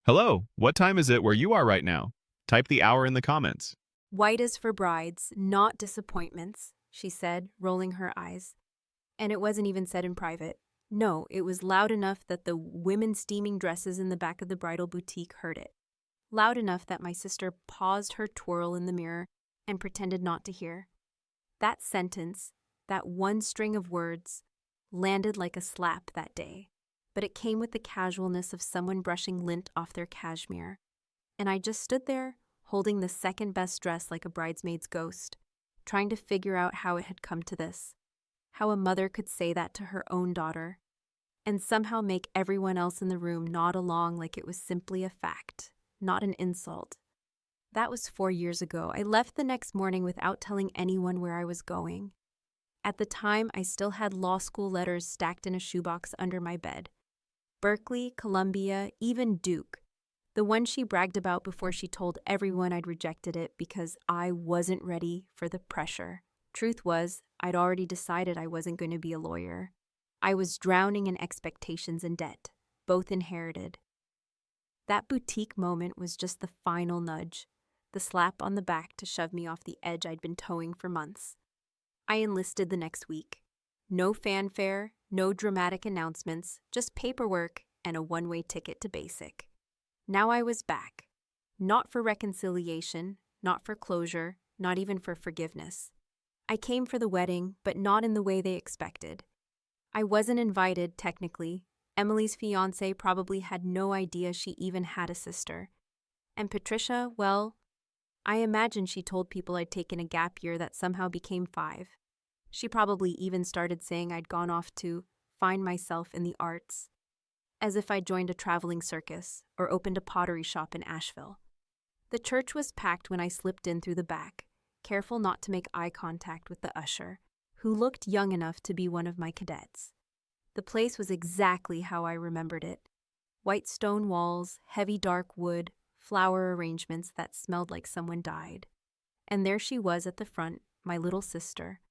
Hello, what time is it where you are right now? Type the hour in the comments. White is for brides, not disappointments, she said, rolling her eyes. And it wasn't even said in private. No, it was loud enough that the women steaming dresses in the back of the bridal boutique heard it. Loud enough that my sister paused her twirl in the mirror and pretended not to hear. That sentence, that one string of words, landed like a slap that day. But it came with the casualness of someone brushing lint off their cashmere. And I just stood there, holding the second best dress like a bridesmaid's ghost, trying to figure out how it had come to this, how a mother could say that to her own daughter, and somehow make everyone else in the room nod along like it was simply a fact, not an insult. That was 4 years ago. I left the next morning without telling anyone where I was going. At the time, I still had law school letters stacked in a shoebox under my bed. Berkeley, Columbia, even Duke. The one she bragged about before she told everyone I'd rejected it because I wasn't ready for the pressure. Truth was, I'd already decided I wasn't going to be a lawyer. I was drowning in expectations and debt, both inherited. That boutique moment was just the final nudge, the slap on the back to shove me off the edge I'd been towing for months. I enlisted the next week. No fanfare, no dramatic announcements, just paperwork and a one-way ticket to basic. Now I was back. Not for reconciliation, not for closure, not even for forgiveness. I came for the wedding, but not in the way they expected. I wasn't invited, technically. Emily's fiancé probably had no idea she even had a sister. And Patricia, well, I imagine she told people I'd taken a gap year that somehow became 5. She probably even started saying I'd gone off to find myself in the arts, as if I'd joined a traveling circus or opened a pottery shop in Asheville. The church was packed when I slipped in through the back, careful not to make eye contact with the usher, who looked young enough to be one of my cadets. The place was exactly how I remembered it. White stone walls, heavy dark wood, flower arrangements that smelled like someone died. And there she was at the front, my little sister,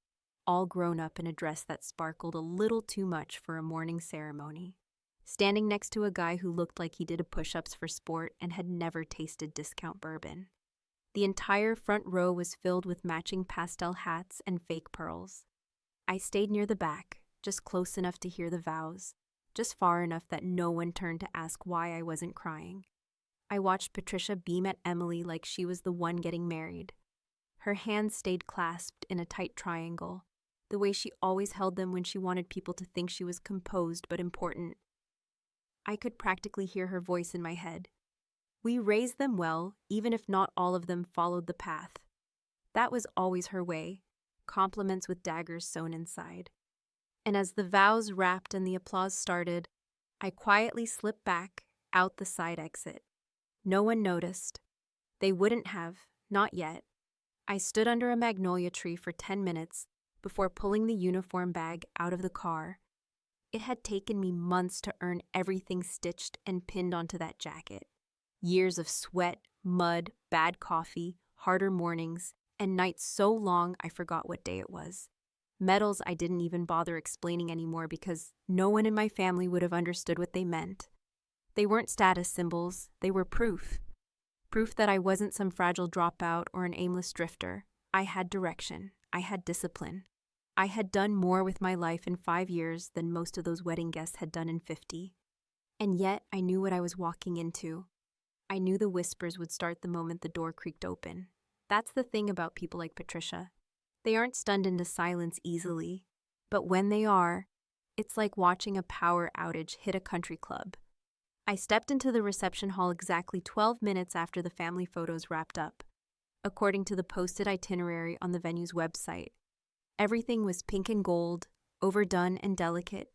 all grown up in a dress that sparkled a little too much for a morning ceremony, standing next to a guy who looked like he did push-ups for sport and had never tasted discount bourbon. The entire front row was filled with matching pastel hats and fake pearls. I stayed near the back, just close enough to hear the vows, just far enough that no one turned to ask why I wasn't crying. I watched Patricia beam at Emily like she was the one getting married. Her hands stayed clasped in a tight triangle, the way she always held them when she wanted people to think she was composed but important. I could practically hear her voice in my head. We raised them well, even if not all of them followed the path. That was always her way, compliments with daggers sewn inside. And as the vows wrapped and the applause started, I quietly slipped back, out the side exit. No one noticed. They wouldn't have, not yet. I stood under a magnolia tree for 10 minutes before pulling the uniform bag out of the car. It had taken me months to earn everything stitched and pinned onto that jacket. Years of sweat, mud, bad coffee, harder mornings, and nights so long I forgot what day it was. Medals I didn't even bother explaining anymore because no one in my family would have understood what they meant. They weren't status symbols, they were proof. Proof that I wasn't some fragile dropout or an aimless drifter. I had direction. I had discipline. I had done more with my life in 5 years than most of those wedding guests had done in 50. And yet I knew what I was walking into. I knew the whispers would start the moment the door creaked open. That's the thing about people like Patricia. They aren't stunned into silence easily. But when they are, it's like watching a power outage hit a country club. I stepped into the reception hall exactly 12 minutes after the family photos wrapped up, according to the posted itinerary on the venue's website. Everything was pink and gold, overdone and delicate,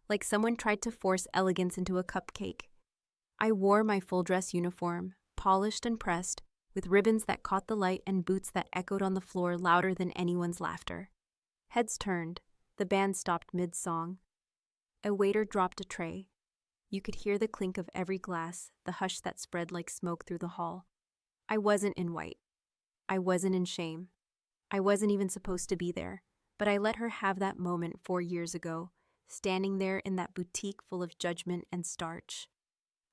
like someone tried to force elegance into a cupcake. I wore my full dress uniform, polished and pressed, with ribbons that caught the light and boots that echoed on the floor louder than anyone's laughter. Heads turned. The band stopped mid-song. A waiter dropped a tray. You could hear the clink of every glass, the hush that spread like smoke through the hall. I wasn't in white. I wasn't in shame. I wasn't even supposed to be there, but I let her have that moment 4 years ago, standing there in that boutique full of judgment and starch.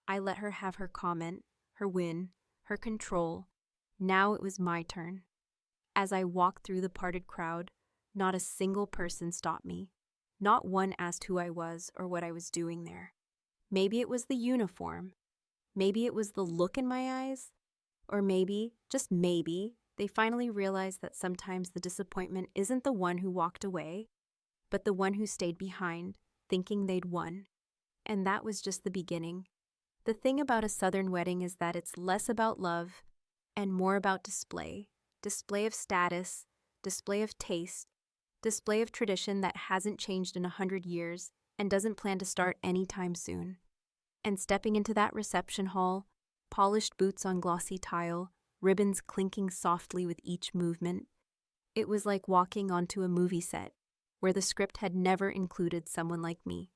I let her have her comment, her win, her control. Now it was my turn. As I walked through the parted crowd, not a single person stopped me. Not one asked who I was or what I was doing there. Maybe it was the uniform. Maybe it was the look in my eyes. Or maybe, just maybe, they finally realized that sometimes the disappointment isn't the one who walked away, but the one who stayed behind, thinking they'd won. And that was just the beginning. The thing about a Southern wedding is that it's less about love and more about display. Display of status, display of taste, display of tradition that hasn't changed in 100 years and doesn't plan to start anytime soon. And stepping into that reception hall, polished boots on glossy tile, ribbons clinking softly with each movement, it was like walking onto a movie set where the script had never included someone like me.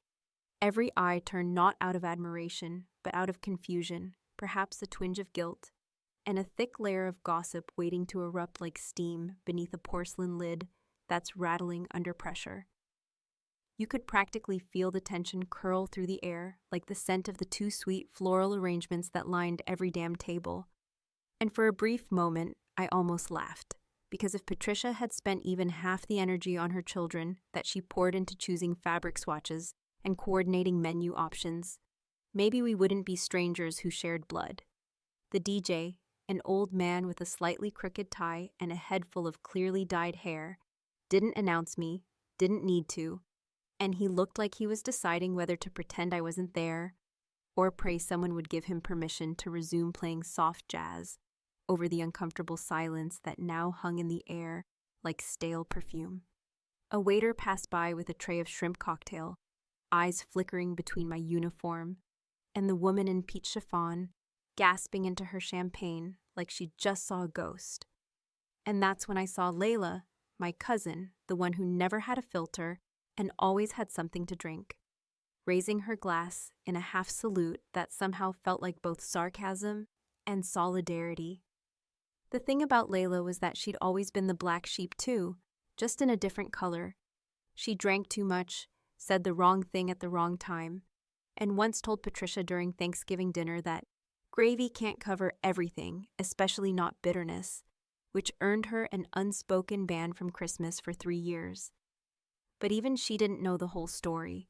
Every eye turned not out of admiration, but out of confusion, perhaps a twinge of guilt, and a thick layer of gossip waiting to erupt like steam beneath a porcelain lid that's rattling under pressure. You could practically feel the tension curl through the air like the scent of the too sweet floral arrangements that lined every damn table. And for a brief moment, I almost laughed, because if Patricia had spent even half the energy on her children that she poured into choosing fabric swatches and coordinating menu options, maybe we wouldn't be strangers who shared blood. The DJ, an old man with a slightly crooked tie and a head full of clearly dyed hair, didn't announce me, didn't need to, and he looked like he was deciding whether to pretend I wasn't there or pray someone would give him permission to resume playing soft jazz over the uncomfortable silence that now hung in the air like stale perfume. A waiter passed by with a tray of shrimp cocktail, eyes flickering between my uniform and the woman in peach chiffon, gasping into her champagne like she just saw a ghost. And that's when I saw Layla, my cousin, the one who never had a filter and always had something to drink, raising her glass in a half salute that somehow felt like both sarcasm and solidarity. The thing about Layla was that she'd always been the black sheep too, just in a different color. She drank too much, said the wrong thing at the wrong time, and once told Patricia during Thanksgiving dinner that gravy can't cover everything, especially not bitterness, which earned her an unspoken ban from Christmas for 3 years. But even she didn't know the whole story.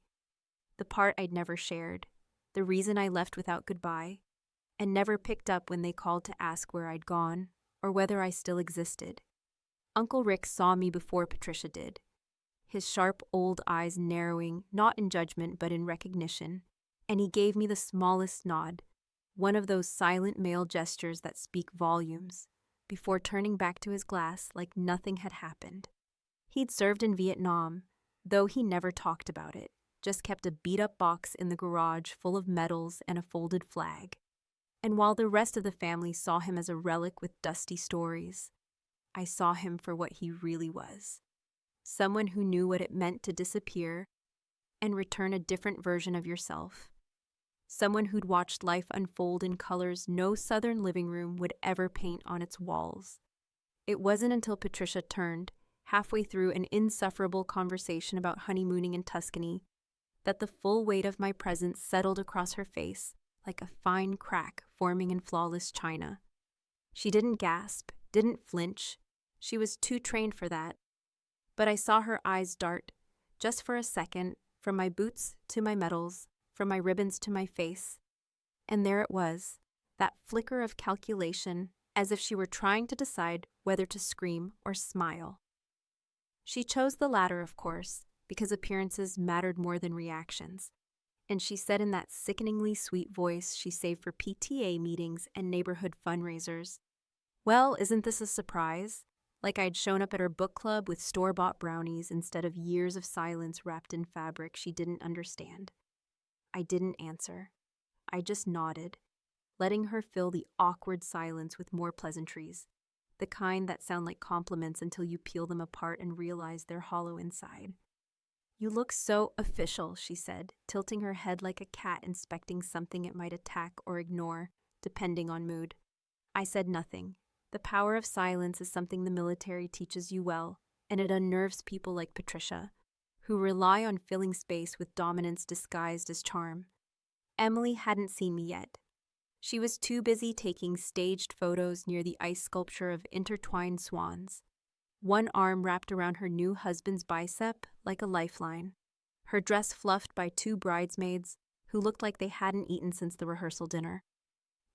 The part I'd never shared, the reason I left without goodbye, and never picked up when they called to ask where I'd gone or whether I still existed. Uncle Rick saw me before Patricia did, his sharp old eyes narrowing, not in judgment but in recognition, and he gave me the smallest nod, one of those silent male gestures that speak volumes, before turning back to his glass like nothing had happened. He'd served in Vietnam, though he never talked about it, just kept a beat-up box in the garage full of medals and a folded flag. And while the rest of the family saw him as a relic with dusty stories, I saw him for what he really was. Someone who knew what it meant to disappear and return a different version of yourself. Someone who'd watched life unfold in colors no Southern living room would ever paint on its walls. It wasn't until Patricia turned, halfway through an insufferable conversation about honeymooning in Tuscany, that the full weight of my presence settled across her face like a fine crack forming in flawless china. She didn't gasp, didn't flinch. She was too trained for that. But I saw her eyes dart, just for a second, from my boots to my medals, from my ribbons to my face. And there it was, that flicker of calculation, as if she were trying to decide whether to scream or smile. She chose the latter, of course, because appearances mattered more than reactions. And she said in that sickeningly sweet voice she saved for PTA meetings and neighborhood fundraisers, "Well, isn't this a surprise?" Like I'd shown up at her book club with store-bought brownies instead of years of silence wrapped in fabric she didn't understand. I didn't answer. I just nodded, letting her fill the awkward silence with more pleasantries, the kind that sound like compliments until you peel them apart and realize they're hollow inside. "You look so official," she said, tilting her head like a cat inspecting something it might attack or ignore, depending on mood. I said nothing. The power of silence is something the military teaches you well, and it unnerves people like Patricia, who rely on filling space with dominance disguised as charm. Emily hadn't seen me yet. She was too busy taking staged photos near the ice sculpture of intertwined swans. One arm wrapped around her new husband's bicep like a lifeline, her dress fluffed by two bridesmaids who looked like they hadn't eaten since the rehearsal dinner.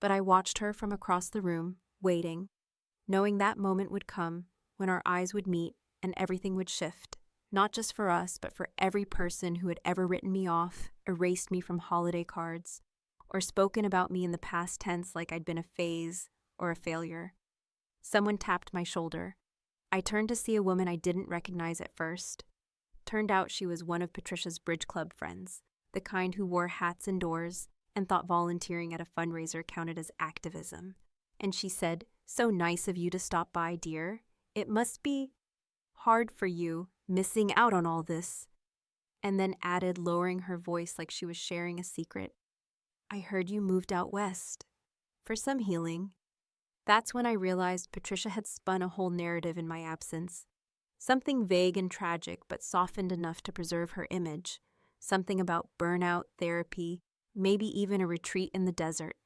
But I watched her from across the room, waiting, knowing that moment would come when our eyes would meet and everything would shift, not just for us, but for every person who had ever written me off, erased me from holiday cards, or spoken about me in the past tense like I'd been a phase or a failure. Someone tapped my shoulder. I turned to see a woman I didn't recognize at first. Turned out she was one of Patricia's bridge club friends, the kind who wore hats indoors and thought volunteering at a fundraiser counted as activism. And she said, "So nice of you to stop by, dear. It must be hard for you, missing out on all this." And then added, lowering her voice like she was sharing a secret, "I heard you moved out west for some healing." That's when I realized Patricia had spun a whole narrative in my absence. Something vague and tragic, but softened enough to preserve her image. Something about burnout, therapy, maybe even a retreat in the desert.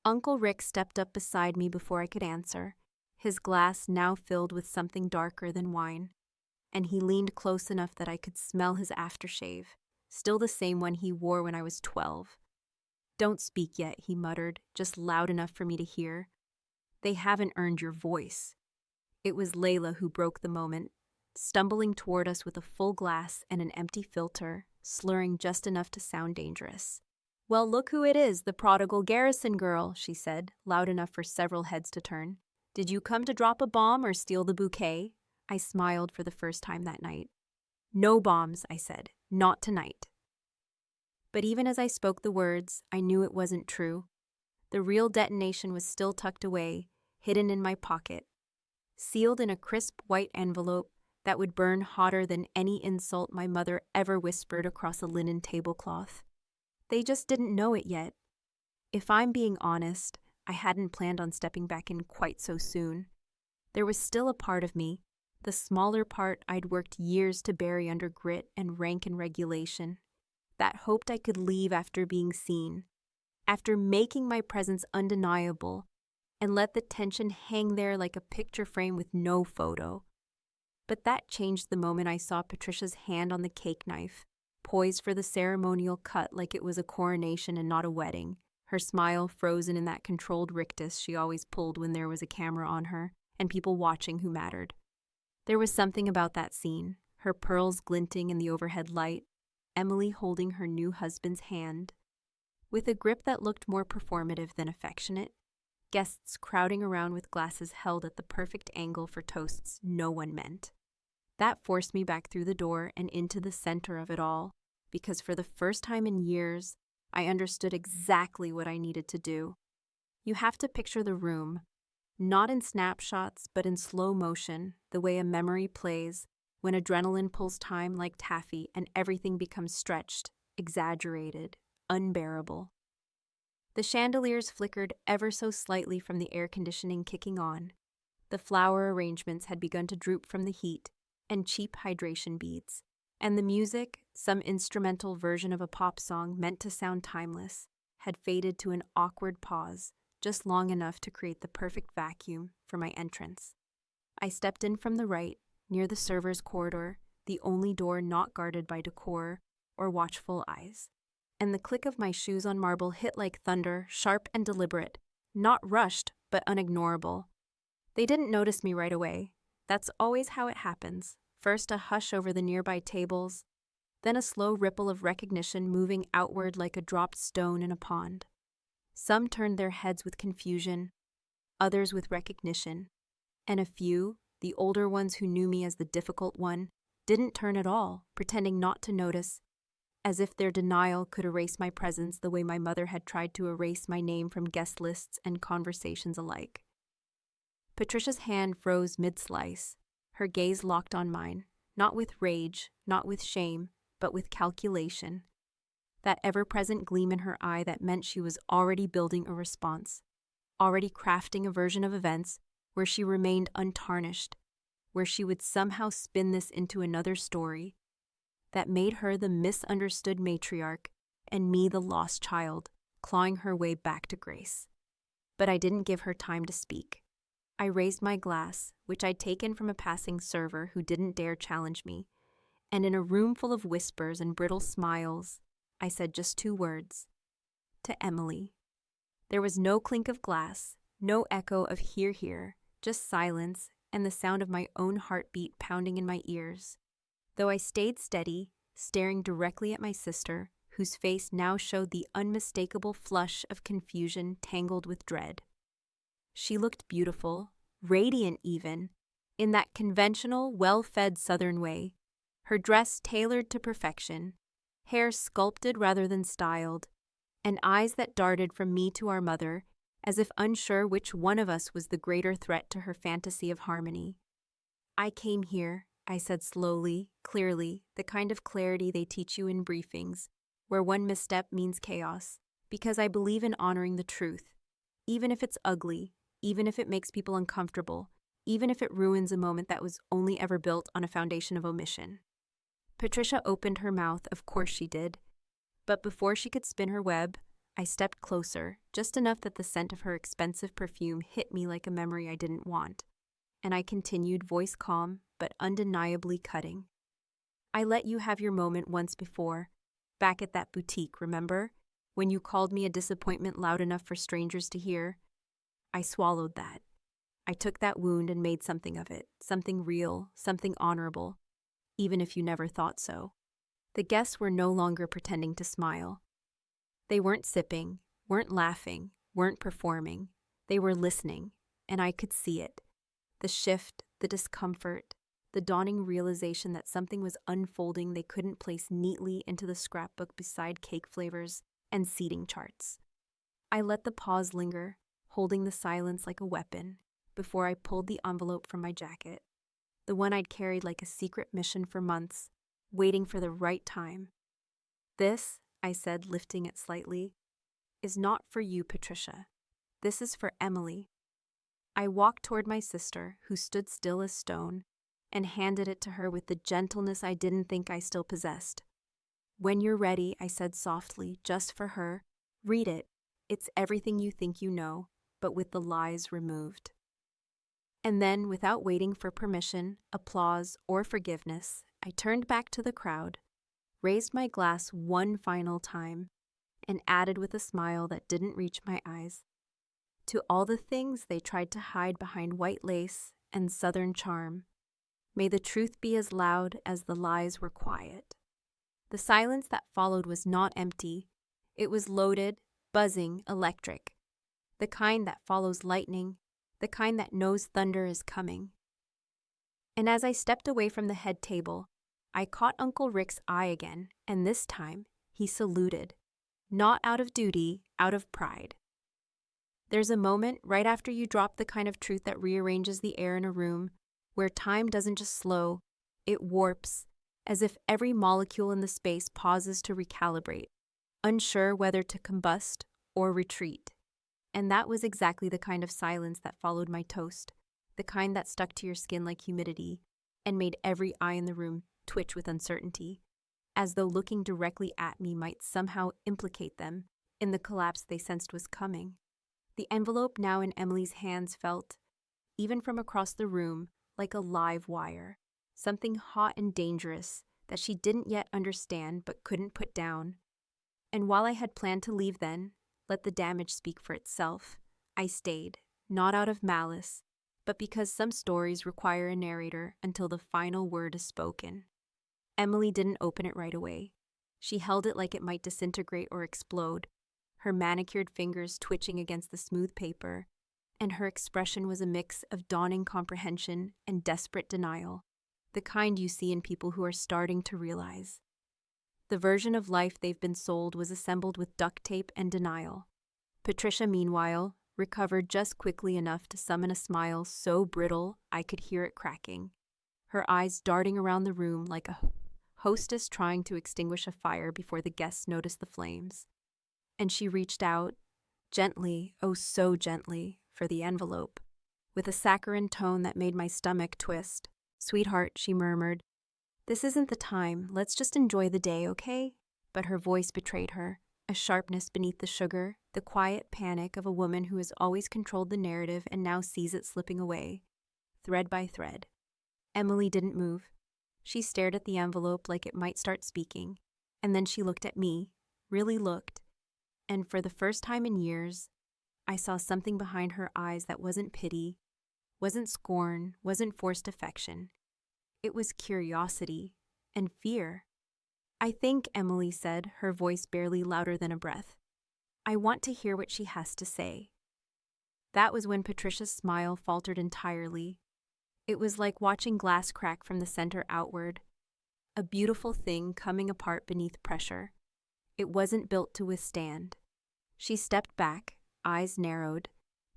Uncle Rick stepped up beside me before I could answer, his glass now filled with something darker than wine. And he leaned close enough that I could smell his aftershave, still the same one he wore when I was 12. "Don't speak yet," he muttered, just loud enough for me to hear. "They haven't earned your voice." It was Layla who broke the moment, stumbling toward us with a full glass and an empty filter, slurring just enough to sound dangerous. "Well, look who it is, the prodigal Garrison girl," she said, loud enough for several heads to turn. "Did you come to drop a bomb or steal the bouquet?" I smiled for the first time that night. "No bombs," I said. "Not tonight." But even as I spoke the words, I knew it wasn't true. The real detonation was still tucked away, hidden in my pocket, sealed in a crisp white envelope that would burn hotter than any insult my mother ever whispered across a linen tablecloth. They just didn't know it yet. If I'm being honest, I hadn't planned on stepping back in quite so soon. There was still a part of me, the smaller part I'd worked years to bury under grit and rank and regulation, that hoped I could leave after being seen, after making my presence undeniable, and let the tension hang there like a picture frame with no photo. But that changed the moment I saw Patricia's hand on the cake knife, poised for the ceremonial cut like it was a coronation and not a wedding, her smile frozen in that controlled rictus she always pulled when there was a camera on her and people watching who mattered. There was something about that scene, her pearls glinting in the overhead light, Emily holding her new husband's hand, with a grip that looked more performative than affectionate, guests crowding around with glasses held at the perfect angle for toasts no one meant. That forced me back through the door and into the center of it all, because for the first time in years, I understood exactly what I needed to do. You have to picture the room, not in snapshots, but in slow motion, the way a memory plays when adrenaline pulls time like taffy and everything becomes stretched, exaggerated, unbearable. The chandeliers flickered ever so slightly from the air conditioning kicking on. The flower arrangements had begun to droop from the heat and cheap hydration beads. And the music, some instrumental version of a pop song meant to sound timeless, had faded to an awkward pause, just long enough to create the perfect vacuum for my entrance. I stepped in from the right, near the server's corridor, the only door not guarded by decor or watchful eyes. And the click of my shoes on marble hit like thunder, sharp and deliberate, not rushed, but unignorable. They didn't notice me right away. That's always how it happens. First a hush over the nearby tables, then a slow ripple of recognition moving outward like a dropped stone in a pond. Some turned their heads with confusion, others with recognition, and a few, the older ones who knew me as the difficult one, didn't turn at all, pretending not to notice, as if their denial could erase my presence the way my mother had tried to erase my name from guest lists and conversations alike. Patricia's hand froze mid-slice, her gaze locked on mine, not with rage, not with shame, but with calculation. That ever-present gleam in her eye that meant she was already building a response, already crafting a version of events where she remained untarnished, where she would somehow spin this into another story that made her the misunderstood matriarch and me the lost child, clawing her way back to grace. But I didn't give her time to speak. I raised my glass, which I'd taken from a passing server who didn't dare challenge me, and in a room full of whispers and brittle smiles, I said just 2 words. To Emily. There was no clink of glass, no echo of hear, hear, just silence and the sound of my own heartbeat pounding in my ears. Though I stayed steady, staring directly at my sister, whose face now showed the unmistakable flush of confusion tangled with dread. She looked beautiful, radiant even, in that conventional, well-fed Southern way, her dress tailored to perfection, hair sculpted rather than styled, and eyes that darted from me to our mother, as if unsure which one of us was the greater threat to her fantasy of harmony. I came here, I said slowly, clearly, the kind of clarity they teach you in briefings, where one misstep means chaos, because I believe in honoring the truth, even if it's ugly, even if it makes people uncomfortable, even if it ruins a moment that was only ever built on a foundation of omission. Patricia opened her mouth, of course she did, but before she could spin her web, I stepped closer, just enough that the scent of her expensive perfume hit me like a memory I didn't want, and I continued, voice calm, but undeniably cutting. I let you have your moment once before, back at that boutique, remember? When you called me a disappointment loud enough for strangers to hear? I swallowed that. I took that wound and made something of it, something real, something honorable, even if you never thought so. The guests were no longer pretending to smile. They weren't sipping, weren't laughing, weren't performing. They were listening, and I could see it. The shift, the discomfort, the dawning realization that something was unfolding they couldn't place neatly into the scrapbook beside cake flavors and seating charts. I let the pause linger, holding the silence like a weapon, before I pulled the envelope from my jacket, the one I'd carried like a secret mission for months, waiting for the right time. This, I said, lifting it slightly, is not for you, Patricia. This is for Emily. I walked toward my sister, who stood still as stone, and handed it to her with the gentleness I didn't think I still possessed. When you're ready, I said softly, just for her, read it. It's everything you think you know, but with the lies removed. And then, without waiting for permission, applause, or forgiveness, I turned back to the crowd, raised my glass one final time, and added with a smile that didn't reach my eyes, to all the things they tried to hide behind white lace and Southern charm, may the truth be as loud as the lies were quiet. The silence that followed was not empty. It was loaded, buzzing, electric. The kind that follows lightning, the kind that knows thunder is coming. And as I stepped away from the head table, I caught Uncle Rick's eye again, and this time he saluted, not out of duty, out of pride. There's a moment right after you drop the kind of truth that rearranges the air in a room, where time doesn't just slow, it warps, as if every molecule in the space pauses to recalibrate, unsure whether to combust or retreat. And that was exactly the kind of silence that followed my toast, the kind that stuck to your skin like humidity and made every eye in the room twitch with uncertainty, as though looking directly at me might somehow implicate them in the collapse they sensed was coming. The envelope now in Emily's hands felt, even from across the room, like a live wire, something hot and dangerous that she didn't yet understand but couldn't put down. And while I had planned to leave then, let the damage speak for itself, I stayed, not out of malice, but because some stories require a narrator until the final word is spoken. Emily didn't open it right away. She held it like it might disintegrate or explode, her manicured fingers twitching against the smooth paper, and her expression was a mix of dawning comprehension and desperate denial, the kind you see in people who are starting to realize. The version of life they've been sold was assembled with duct tape and denial. Patricia, meanwhile, recovered just quickly enough to summon a smile so brittle I could hear it cracking, her eyes darting around the room like a hostess trying to extinguish a fire before the guests noticed the flames. And she reached out, gently, oh so gently, for the envelope, with a saccharine tone that made my stomach twist. "Sweetheart," she murmured, "this isn't the time. Let's just enjoy the day, okay?" but her voice betrayed her, a sharpness beneath the sugar, the quiet panic of a woman who has always controlled the narrative and now sees it slipping away, thread by thread. Emily didn't move. She stared at the envelope like it might start speaking, and then she looked at me, really looked, and for the first time in years, I saw something behind her eyes that wasn't pity, wasn't scorn, wasn't forced affection. It was curiosity and fear. "I think," Emily said, her voice barely louder than a breath, "I want to hear what she has to say." That was when Patricia's smile faltered entirely. It was like watching glass crack from the center outward, a beautiful thing coming apart beneath pressure. It wasn't built to withstand. She stepped back, eyes narrowed,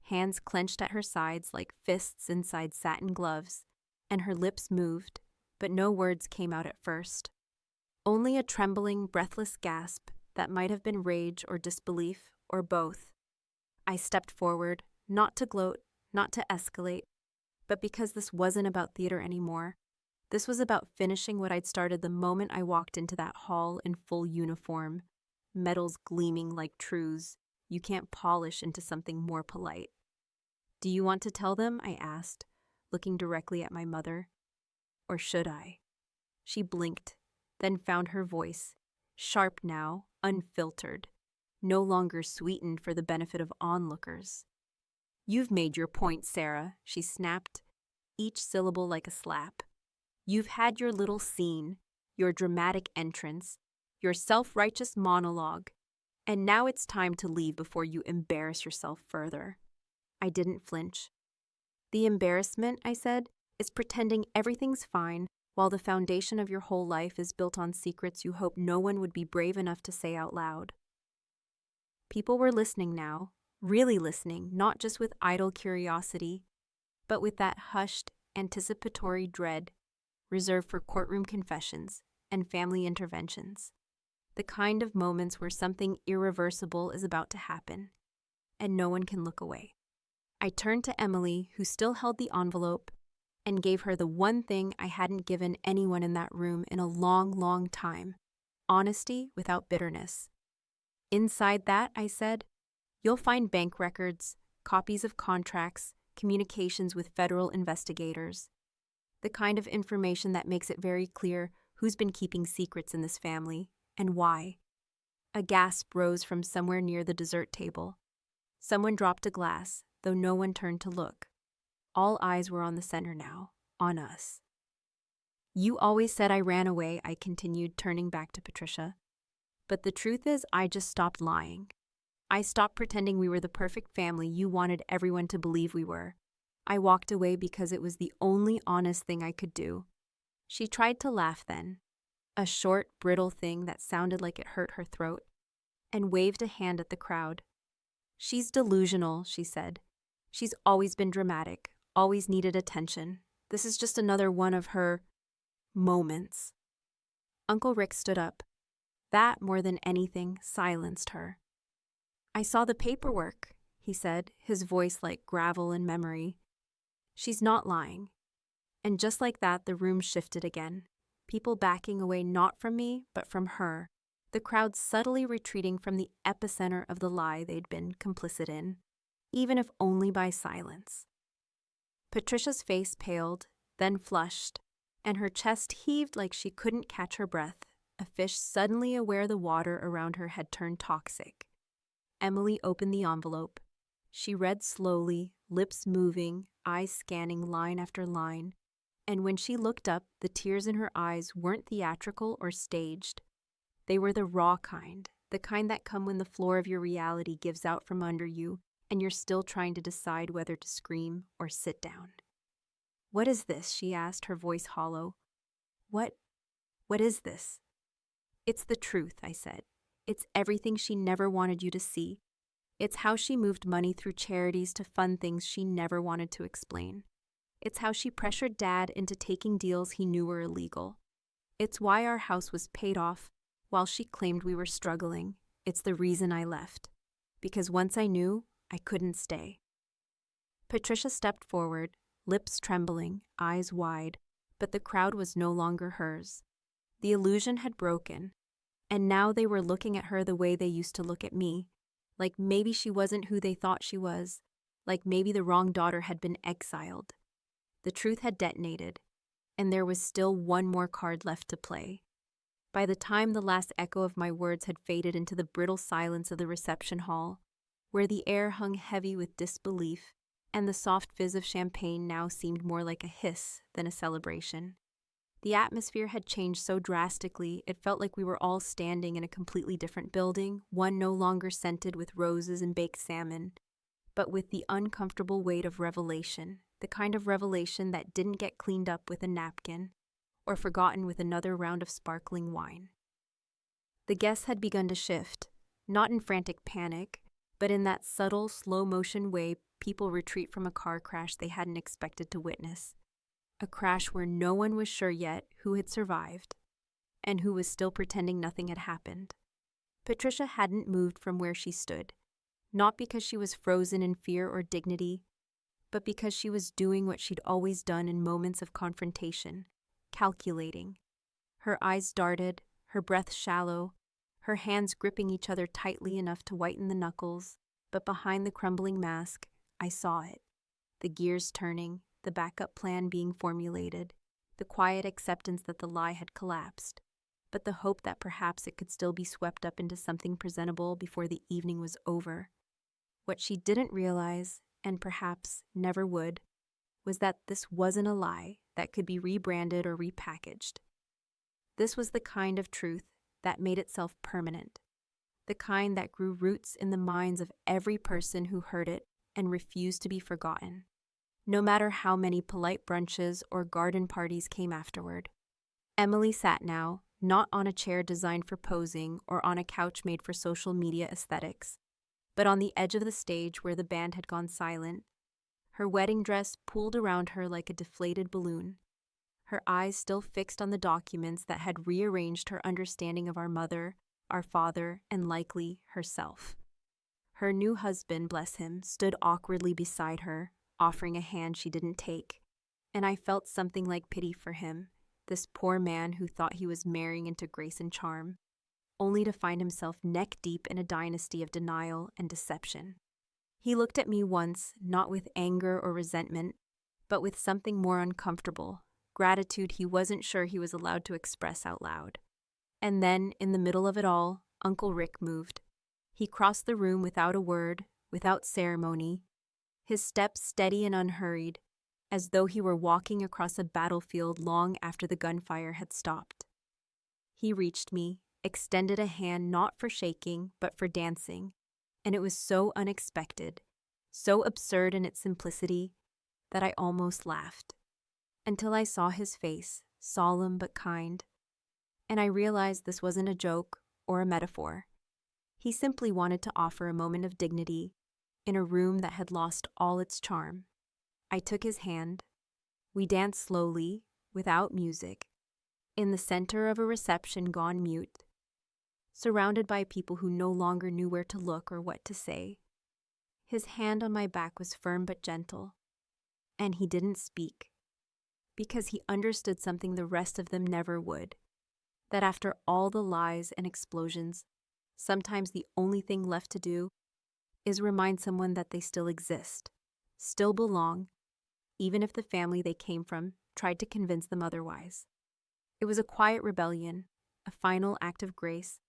hands clenched at her sides like fists inside satin gloves, and her lips moved, but no words came out at first. Only a trembling, breathless gasp that might have been rage or disbelief, or both. I stepped forward, not to gloat, not to escalate, but because this wasn't about theater anymore. This was about finishing what I'd started the moment I walked into that hall in full uniform, medals gleaming like truths you can't polish into something more polite. "Do you want to tell them?" I asked, looking directly at my mother. "Or should I?" She blinked, then found her voice, sharp now, unfiltered, no longer sweetened for the benefit of onlookers. "You've made your point, Sarah," she snapped, each syllable like a slap. "You've had your little scene, your dramatic entrance, your self-righteous monologue, and now it's time to leave before you embarrass yourself further." I didn't flinch. "The embarrassment," I said, "is pretending everything's fine while the foundation of your whole life is built on secrets you hope no one would be brave enough to say out loud." People were listening now, really listening, not just with idle curiosity, but with that hushed, anticipatory dread reserved for courtroom confessions and family interventions. The kind of moments where something irreversible is about to happen, and no one can look away. I turned to Emily, who still held the envelope, and gave her the one thing I hadn't given anyone in that room in a long, long time: honesty without bitterness. "Inside that," I said, "you'll find bank records, copies of contracts, communications with federal investigators. The kind of information that makes it very clear who's been keeping secrets in this family, and why." A gasp rose from somewhere near the dessert table. Someone dropped a glass, though no one turned to look. All eyes were on the center now, on us. "You always said I ran away," I continued, turning back to Patricia. "But the truth is, I just stopped lying. I stopped pretending we were the perfect family you wanted everyone to believe we were. I walked away because it was the only honest thing I could do." She tried to laugh then, a short, brittle thing that sounded like it hurt her throat, and waved a hand at the crowd. "She's delusional," she said. "She's always been dramatic, always needed attention. This is just another one of her moments." Uncle Rick stood up. That, more than anything, silenced her. "I saw the paperwork," he said, his voice like gravel in memory. "She's not lying." And just like that, the room shifted again. People backing away not from me, but from her. The crowd subtly retreating from the epicenter of the lie they'd been complicit in, even if only by silence. Patricia's face paled, then flushed, and her chest heaved like she couldn't catch her breath, a fish suddenly aware the water around her had turned toxic. Emily opened the envelope. She read slowly, lips moving, eyes scanning line after line, and when she looked up, the tears in her eyes weren't theatrical or staged. They were the raw kind, the kind that come when the floor of your reality gives out from under you and you're still trying to decide whether to scream or sit down. "What is this?" she asked, her voice hollow. What is this?" "It's the truth," I said. "It's everything she never wanted you to see. It's how she moved money through charities to fund things she never wanted to explain. It's how she pressured Dad into taking deals he knew were illegal. It's why our house was paid off while she claimed we were struggling. It's the reason I left. Because once I knew, I couldn't stay." Patricia stepped forward, lips trembling, eyes wide, but the crowd was no longer hers. The illusion had broken. And now they were looking at her the way they used to look at me. Like maybe she wasn't who they thought she was. Like maybe the wrong daughter had been exiled. The truth had detonated, and there was still one more card left to play. By the time the last echo of my words had faded into the brittle silence of the reception hall, where the air hung heavy with disbelief, and the soft fizz of champagne now seemed more like a hiss than a celebration. The atmosphere had changed so drastically, it felt like we were all standing in a completely different building, one no longer scented with roses and baked salmon, but with the uncomfortable weight of revelation, the kind of revelation that didn't get cleaned up with a napkin or forgotten with another round of sparkling wine. The guests had begun to shift, not in frantic panic, but in that subtle, slow-motion way people retreat from a car crash they hadn't expected to witness. A crash where no one was sure yet who had survived, and who was still pretending nothing had happened. Patricia hadn't moved from where she stood, not because she was frozen in fear or dignity, but because she was doing what she'd always done in moments of confrontation, calculating. Her eyes darted, her breath shallow, her hands gripping each other tightly enough to whiten the knuckles, but behind the crumbling mask, I saw it. The gears turning, the backup plan being formulated, the quiet acceptance that the lie had collapsed, but the hope that perhaps it could still be swept up into something presentable before the evening was over. What she didn't realize, and perhaps never would, was that this wasn't a lie that could be rebranded or repackaged. This was the kind of truth that made itself permanent, the kind that grew roots in the minds of every person who heard it and refused to be forgotten, no matter how many polite brunches or garden parties came afterward. Emily sat now, not on a chair designed for posing or on a couch made for social media aesthetics, but on the edge of the stage where the band had gone silent, her wedding dress pooled around her like a deflated balloon, her eyes still fixed on the documents that had rearranged her understanding of our mother, our father, and likely herself. Her new husband, bless him, stood awkwardly beside her, offering a hand she didn't take, and I felt something like pity for him, this poor man who thought he was marrying into grace and charm, only to find himself neck-deep in a dynasty of denial and deception. He looked at me once, not with anger or resentment, but with something more uncomfortable, gratitude he wasn't sure he was allowed to express out loud. And then, in the middle of it all, Uncle Rick moved. He crossed the room without a word, without ceremony, his steps steady and unhurried, as though he were walking across a battlefield long after the gunfire had stopped. He reached me, extended a hand not for shaking, but for dancing, and it was so unexpected, so absurd in its simplicity, that I almost laughed, until I saw his face, solemn but kind, and I realized this wasn't a joke or a metaphor. He simply wanted to offer a moment of dignity in a room that had lost all its charm. I took his hand. We danced slowly, without music, in the center of a reception gone mute, surrounded by people who no longer knew where to look or what to say. His hand on my back was firm but gentle, and he didn't speak, because he understood something the rest of them never would, that after all the lies and explosions, sometimes the only thing left to do is remind someone that they still exist, still belong, even if the family they came from tried to convince them otherwise. It was a quiet rebellion, a final act of grace,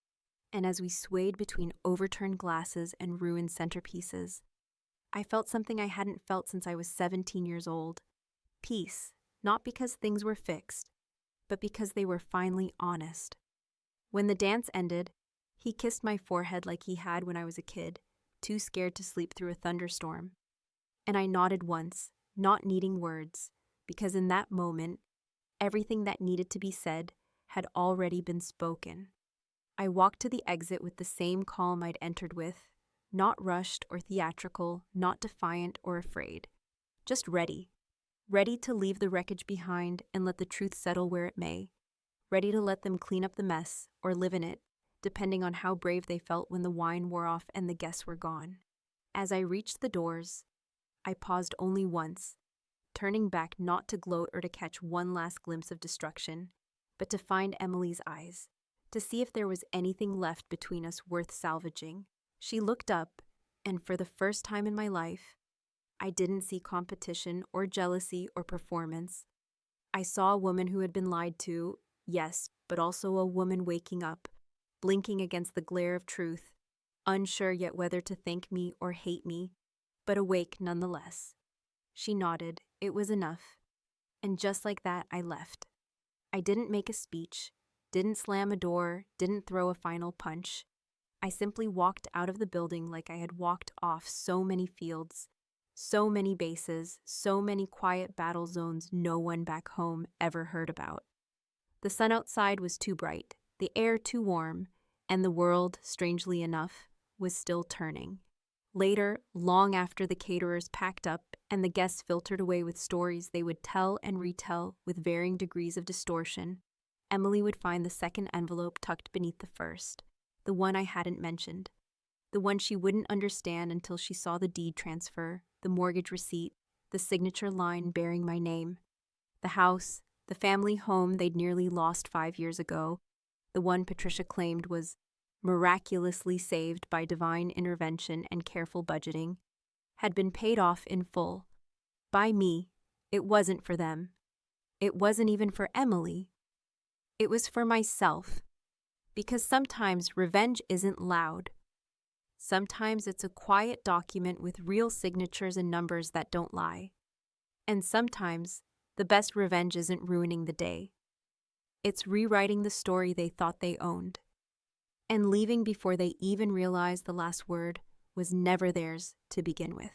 and as we swayed between overturned glasses and ruined centerpieces, I felt something I hadn't felt since I was 17 years old. Peace, not because things were fixed, but because they were finally honest. When the dance ended, he kissed my forehead like he had when I was a kid, too scared to sleep through a thunderstorm. And I nodded once, not needing words, because in that moment, everything that needed to be said had already been spoken. I walked to the exit with the same calm I'd entered with, not rushed or theatrical, not defiant or afraid, just ready to leave the wreckage behind and let the truth settle where it may, ready to let them clean up the mess or live in it, depending on how brave they felt when the wine wore off and the guests were gone. As I reached the doors, I paused only once, turning back not to gloat or to catch one last glimpse of destruction, but to find Emily's eyes, to see if there was anything left between us worth salvaging. She looked up, and for the first time in my life, I didn't see competition or jealousy or performance. I saw a woman who had been lied to, yes, but also a woman waking up, blinking against the glare of truth, unsure yet whether to thank me or hate me, but awake nonetheless. She nodded. It was enough. And just like that, I left. I didn't make a speech, didn't slam a door, didn't throw a final punch. I simply walked out of the building like I had walked off so many fields, so many bases, so many quiet battle zones no one back home ever heard about. The sun outside was too bright, the air too warm, and the world, strangely enough, was still turning. Later, long after the caterers packed up and the guests filtered away with stories they would tell and retell with varying degrees of distortion, Emily would find the second envelope tucked beneath the first, the one I hadn't mentioned, the one she wouldn't understand until she saw the deed transfer, the mortgage receipt, the signature line bearing my name, the house, the family home they'd nearly lost 5 years ago, the one Patricia claimed was miraculously saved by divine intervention and careful budgeting, had been paid off in full. By me. It wasn't for them. It wasn't even for Emily. It was for myself. Because sometimes revenge isn't loud. Sometimes it's a quiet document with real signatures and numbers that don't lie. And sometimes the best revenge isn't ruining the day. It's rewriting the story they thought they owned. And leaving before they even realized the last word was never theirs to begin with.